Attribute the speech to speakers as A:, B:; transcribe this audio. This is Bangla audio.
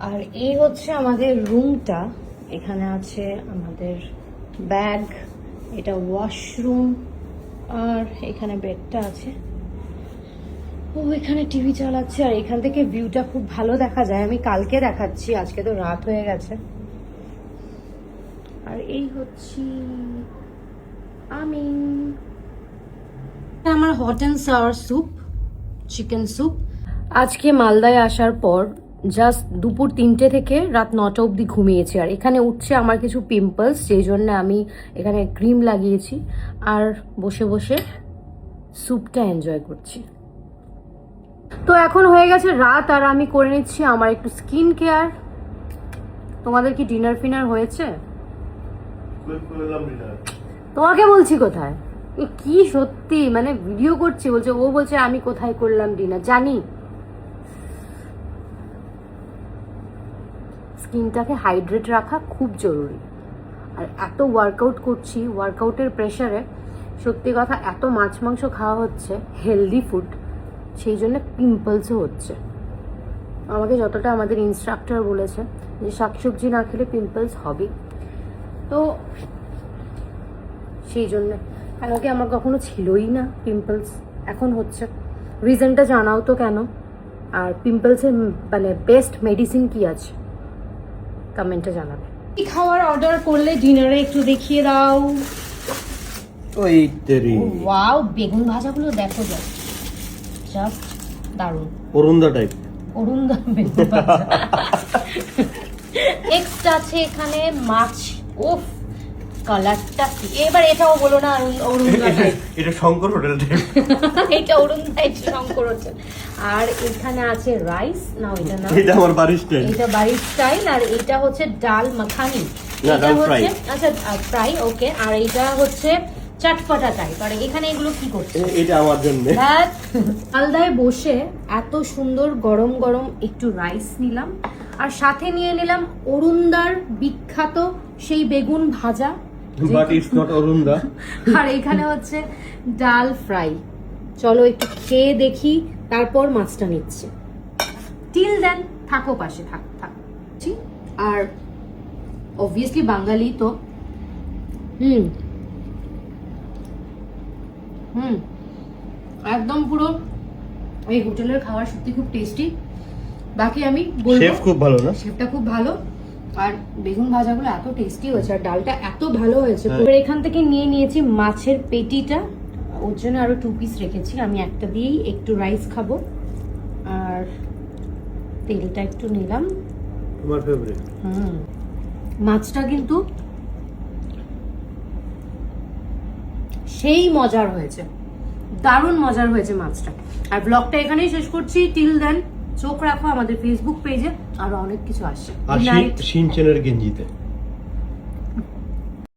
A: আর এই হচ্ছে আমাদের রুমটা। এখানে আছে আমাদের ব্যাগ, এটা ওয়াশরুম, আর এখানে বেডটা আছে। ও এখানে টিভি চালাচ্ছে, আর এখান থেকে ভিউটা খুব ভালো দেখা যায়। আমি কালকে দেখাচ্ছি, আজকে তো রাত হয়ে গেছে। আর এই হচ্ছে আমি, আমার hot and sour soup, chicken soup. আজকে মালদায় আসার পর জাস্ট দুপুর 3টে থেকে রাত 9টা অবধি ঘুমিয়েছি। আর এখানে উঠছে আমার কিছু পিম্পলস, যেই জন্য আমি এখানে ক্রিম লাগিয়েছি আর বসে বসে স্যুপটা এনজয় করছি। তো এখন হয়ে গেছে রাত, আর আমি করে নিচ্ছি আমার একটু স্কিন কেয়ার। তোমাদের কি ডিনার ফিনার হয়েছে? তোমাকে বলছি কোথায়? কি সত্যি, মানে ভিডিও করছি বলছে, ও বলছে আমি কোথায় করলাম ডিনার। জানি স্কিনটাকে হাইড্রেট রাখা খুব জরুরি। আর এত ওয়ার্কআউট করছি, ওয়ার্কআউটের প্রেশারে সত্যি কথা এত মাছ মাংস খাওয়া হচ্ছে, হেলদি ফুড, সেই জন্য পিম্পলসও হচ্ছে। আমাকে যতটা আমাদের ইনস্ট্রাক্টর বলেছে যে শাকসবজি না খেলে পিম্পলস হবে, তো সেই জন্য। আগে আমার কখনো ছিলই না পিম্পলস, এখন হচ্ছে। রিজনটা জানাও তো কেন, আর পিম্পলসের মানে বেস্ট মেডিসিন কি আছে কমেন্টে জানাবে। কি খাওয়ার অর্ডার করলে ডিনারে একটু দেখিয়ে দাও।
B: ওই তেরি
A: ওয়াও, বেগুন ভাজাগুলো দেখো, জাস্ট দারুণ।
B: অরুণদা টাইপ,
A: অরুণদা বেগুন ভাজা। নেক্সট আছে এখানে মাছ। ওফ, কালারটা এবার এটাও বলো না অরুণদা টাইপ।
B: এটা শঙ্কর হোটেল টাইপ।
A: এটা অরুণদা, এটা শঙ্কর হোটেল। আর এখানে আছে রাইস, না এটা না,
B: এটা আমার বাড়ির স্টাইল,
A: এটা বাড়ির স্টাইল। আর এটা হচ্ছে ডাল মাখানি,
B: না
A: এটা
B: ডাল
A: হচ্ছে
B: ফ্রাই,
A: আচ্ছা ফ্রাই, ওকে। আর এটা হচ্ছে চটপটা টাইপ। আর এখানে এগুলো কি করছে?
B: এটা আমার জন্য।
A: মালদায় বসে এত সুন্দর গরম গরম একটু রাইস নিলাম, আর সাথে নিয়ে নিলাম অরুণদার বিখ্যাত সেই বেগুন ভাজা,
B: বাট ইটস নট অরুণদা।
A: আর এখানে হচ্ছে ডাল ফ্রাই। চলো একটু খেয়ে দেখি, তারপর মাছটা নিচ্ছে। টিল দেন থাকো পাশে, থাক। আর অবভিয়াসলি বাঙালি তো একদম পুরো এই হোটেলের খাবার সত্যি খুব টেস্টি। বাকি আমি বলবো
B: শেফ খুব ভালো না,
A: শেফটা খুব ভালো। আর বেগুন ভাজাগুলো এত টেস্টি হয়েছে, আর ডালটা এত ভালো হয়েছে। এবার এখান থেকে নিয়ে নিয়েছি মাছের পেটিটা, ওর জন্য আরো 2 পিস রেখেছি। আমি একটা দিয়েই একটু রাইস খাবো, আর তেলটা একটু নিলাম।
B: তোমার ফেভারিট।
A: মাছটা কিন্তু সেই মজার হয়েছে, দারুণ মজার হয়েছে মাছটা। আর ব্লগটা এখানেই শেষ করছি। টিল দেন চোখ রাখো আমাদের ফেসবুক পেজে, আরো অনেক কিছু আসছে।
B: আর শিনচেনের গেঞ্জিতে।